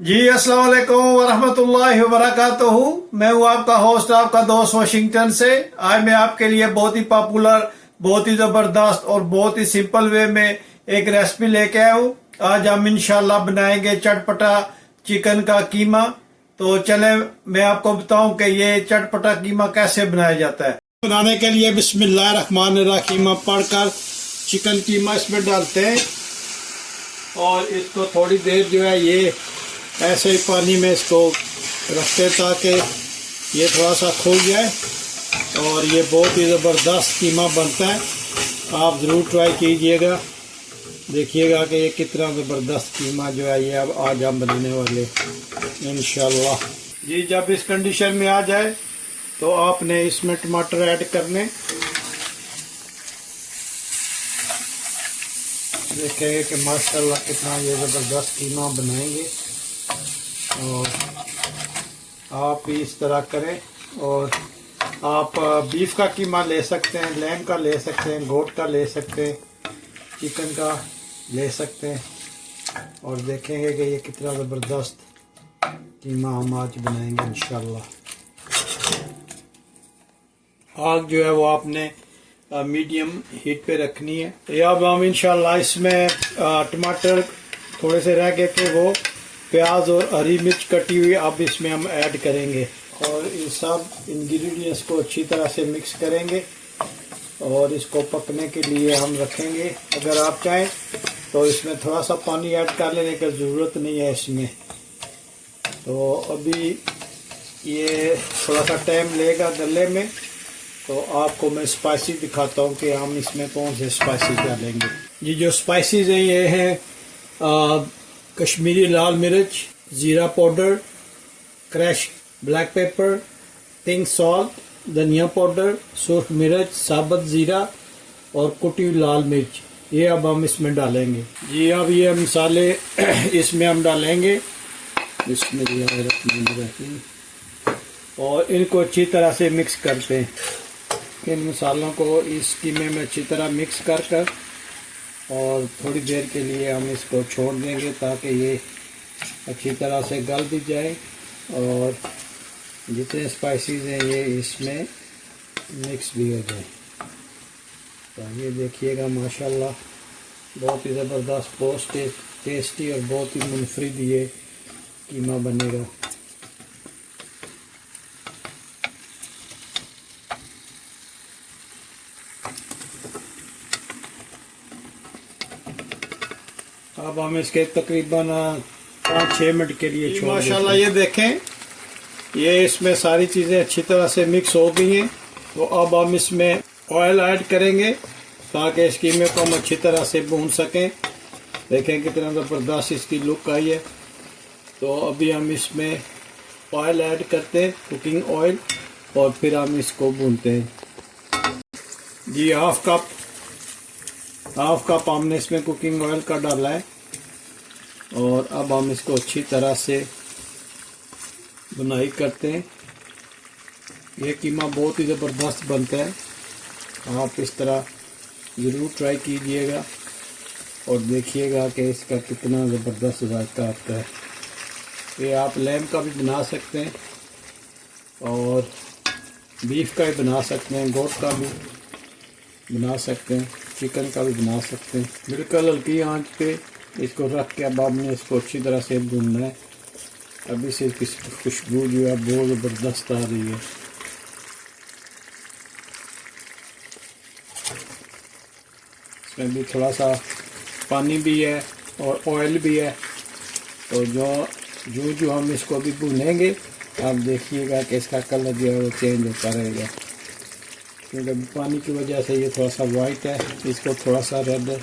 जी अस्सलाम वालेकुम वरहमतुल्लाहि वबरकातुहू। मैं हूँ आपका होस्ट, आपका दोस्त वाशिंगटन से। आज मैं आपके लिए बहुत ही पॉपुलर, बहुत ही जबरदस्त और बहुत ही सिंपल वे में एक रेसिपी लेके आया हूँ। आज हम इंशाल्लाह बनाएंगे चटपटा चिकन का कीमा। तो चले मैं आपको बताऊं कि ये चटपटा कीमा कैसे बनाया जाता है। बनाने के लिए बिस्मिल्लाहिर्रहमानिर्रहीम पढ़कर चिकन कीमा इसमें डालते हैं और इसको थोड़ी देर जो है ये ऐसे ही पानी में इसको रखते हैं ताकि ये थोड़ा सा खुल जाए और ये बहुत ही ज़बरदस्त कीमा बनता है। आप ज़रूर ट्राई कीजिएगा, देखिएगा कि ये कितना ज़बरदस्त कीमा जो है ये अब आज हम बनाने वाले इंशाल्लाह। जी जब इस कंडीशन में आ जाए तो आपने इसमें टमाटर ऐड करने, देखेंगे कि माशाल्लाह कितना ये ज़बरदस्त कीमा बनाएंगे। और आप भी इस तरह करें। और आप बीफ का कीमा ले सकते हैं, लैम का ले सकते हैं, गोट का ले सकते हैं, चिकन का ले सकते हैं। और देखेंगे कि ये कितना ज़बरदस्त कीमा हम आज बनाएंगे इंशाल्लाह। आग जो है वो आपने मीडियम हीट पे रखनी है। ये अब हम इंशाल्लाह इसमें टमाटर थोड़े से रह गए थे, वो प्याज और हरी मिर्च कटी हुई अब इसमें हम ऐड करेंगे और इन सब इंग्रेडिएंट्स को अच्छी तरह से मिक्स करेंगे और इसको पकने के लिए हम रखेंगे। अगर आप चाहें तो इसमें थोड़ा सा पानी ऐड कर लेने की ज़रूरत नहीं है इसमें। तो अभी ये थोड़ा सा टाइम लेगा गलने में, तो आपको मैं स्पाइसी दिखाता हूँ कि हम इसमें कौन से स्पाइसी डालेंगे। ये जो स्पाइसीज हैं ये हैं कश्मीरी लाल मिर्च, ज़ीरा powder, crush black pepper, pink salt, धनिया पाउडर, सुर्ख मिर्च, साबुत ज़ीरा और कुटी हुई लाल मिर्च, ये अब हम इसमें डालेंगे। जी अब ये मसाले इसमें हम डालेंगे इसमें और इनको अच्छी तरह से मिक्स करते हैं। इन मसालों को इस कीमे में अच्छी तरह मिक्स कर और थोड़ी देर के लिए हम इसको छोड़ देंगे ताकि ये अच्छी तरह से गल भी जाए और जितने स्पाइसेस हैं ये इसमें मिक्स भी हो जाए। तो ये देखिएगा माशाल्लाह बहुत ही ज़बरदस्त, बहुत टेस्टी और बहुत ही मुनफरिद ये कीमा बनेगा। अब हम इसके तकरीबन 5-6 मिनट के लिए छोड़ माशाल्लाह ये देखें ये इसमें सारी चीज़ें अच्छी तरह से मिक्स हो गई हैं। तो अब हम इसमें ऑयल ऐड करेंगे ताकि इस कीमे को हम अच्छी तरह से भून सकें। देखें कितना ज़बरदस्त इसकी लुक आई है। तो अभी हम इसमें ऑयल ऐड करते हैं, कुकिंग ऑयल, और फिर हम इसको भूनते हैं। जी हाफ कप हमने इसमें कुकिंग ऑयल का डाला है और अब हम इसको अच्छी तरह से बुनाई करते हैं। यह कीमा बहुत ही ज़बरदस्त बनता है, आप इस तरह ज़रूर ट्राई कीजिएगा और देखिएगा कि इसका कितना ज़बरदस्त जायका आता है। ये आप लैम का भी बना सकते हैं और बीफ का भी बना सकते हैं, गोट का भी बना सकते हैं, चिकन का भी बना सकते हैं। बिल्कुल हल्की आंच पे इसको रख के अब आपने इसको अच्छी तरह से भूनना है। अभी से इसकी खुशबू जो है बहुत ज़बरदस्त आ रही है। इसमें भी थोड़ा सा पानी भी है और ऑयल भी है। तो जो हम इसको अभी भूनेंगे आप देखिएगा कि इसका कलर जो है वो चेंज होता रहेगा, क्योंकि पानी की वजह से ये थोड़ा सा वाइट है, इसको थोड़ा सा रेड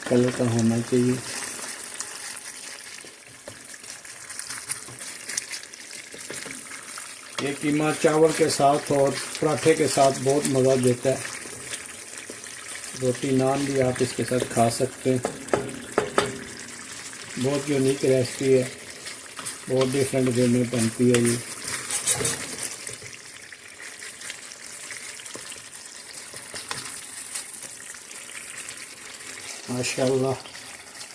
कलर का होना चाहिए। ये कीमा चावल के साथ और पराठे के साथ बहुत मज़ा देता है। रोटी नान भी आप इसके साथ खा सकते हैं। बहुत यूनिक रेसिपी है, बहुत डिफरेंट वे में बनती है ये। माशाल्लाह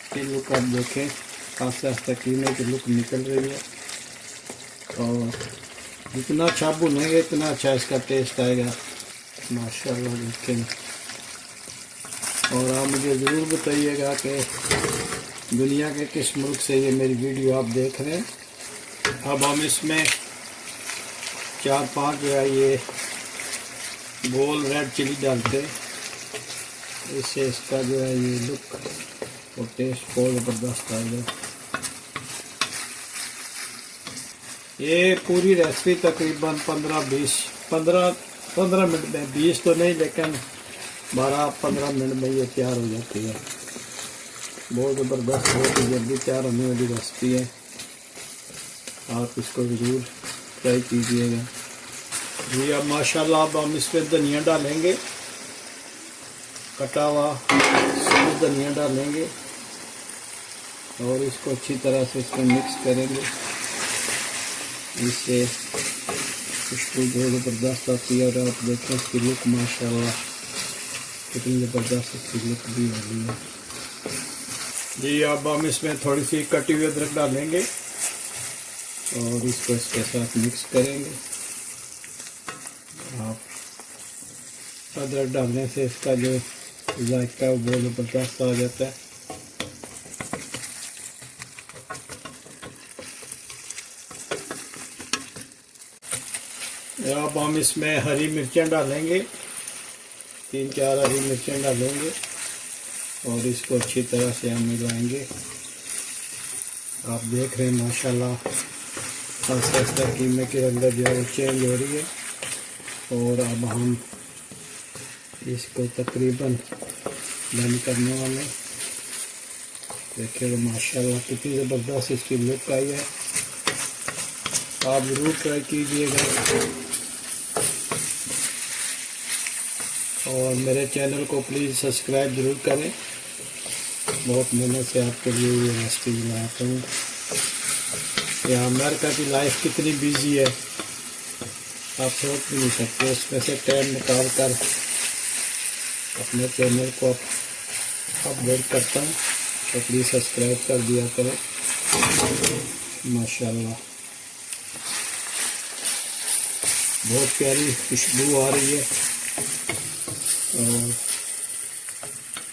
की लुक आप देखें आस्ते आस्ते कीमे की लुक निकल रही है। और जितना अच्छा भुनेंगे इतना अच्छा इसका टेस्ट आएगा माशाल्लाह। देखें और आप मुझे ज़रूर बताइएगा कि दुनिया के किस मुल्क से ये मेरी वीडियो आप देख रहे हैं। अब हम इसमें 4-5 जो है ये गोल रेड चिली डालते हैं, इससे इसका जो है ये लुक और टेस्ट बहुत ज़बरदस्त आएगा। ये पूरी रेसिपी तकरीबन 15 मिनट में, 20 तो नहीं लेकिन 12-15 मिनट में ये तैयार हो जाती है। बहुत ज़बरदस्त, बहुत ही जल्दी तैयार होने वाली रेसिपी है। आप इसको ज़रूर ट्राई कीजिएगा जी। अब माशाल्लाह अब हम इसमें धनिया डालेंगे, कटा हुआ धनिया डालेंगे और इसको अच्छी तरह से इसमें मिक्स करेंगे। इससे खुशबू बहुत ज़बरदस्त आती है। और आप देखें इसकी लुक माशाल्लाह कितनी ज़बरदस्त इसकी लुक भी आ रही है जी। अब हम इसमें थोड़ी सी कटी हुई अदरक डालेंगे और इसको इसके साथ मिक्स करेंगे। आप अदरक डालने से इसका जो जायका है वो बहुत ज़बरदस्त आ जाता है। अब हम इसमें हरी मिर्चें डालेंगे, 3-4 हरी मिर्चें डालेंगे और इसको अच्छी तरह से हम मिलाएंगे। आप देख रहे हैं माशाल्लाह आस्ते आस्ते कीमे की रंगत जो है वो चेंज हो रही है। और अब हम इसको तकरीबन बंद करने वाले। देखिए माशाल्लाह कितनी ज़बरदस्त इसकी लुक आई है। आप ज़रूर ट्राई कीजिएगा और मेरे चैनल को प्लीज़ सब्सक्राइब ज़रूर करें। बहुत मेहनत से आपके लिए ये रेसिपी बनाता हूँ। यहाँ अमेरिका की लाइफ कितनी बिजी है आप सोच भी नहीं सकते। उसमें से टाइम निकाल कर अपने चैनल को अपडेट करता हूँ, तो प्लीज़ सब्सक्राइब कर दिया करें। माशाल्लाह बहुत प्यारी खुशबू आ रही है। और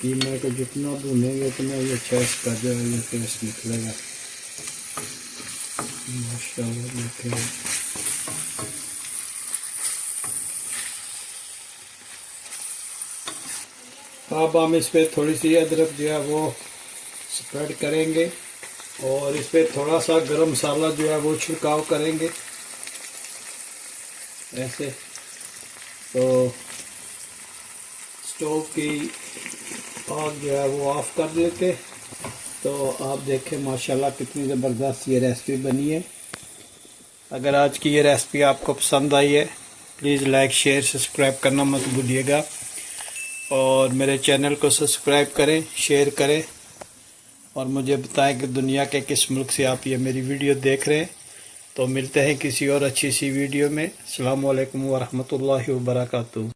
कीमे को जितना भूनेंगे उतना ही अच्छा इसका जो है ये टेस्ट निकलेगा माशाल्लाह। देखें अब हम इस पर थोड़ी सी अदरक जो है वो स्प्रेड करेंगे और इस पर थोड़ा सा गरम मसाला जो है वो छिड़काव करेंगे ऐसे। तो स्टोव की आग जो है वो ऑफ कर लेते। तो आप देखें माशाल्लाह कितनी ज़बरदस्त ये रेसिपी बनी है। अगर आज की ये रेसिपी आपको पसंद आई है प्लीज़ लाइक शेयर सब्सक्राइब करना मत भूलिएगा और मेरे चैनल को सब्सक्राइब करें, शेयर करें और मुझे बताएं कि दुनिया के किस मुल्क से आप ये मेरी वीडियो देख रहे हैं। तो मिलते हैं किसी और अच्छी सी वीडियो में। अस्सलामु अलैकुम व रहमतुल्लाहि व बरकातुहू।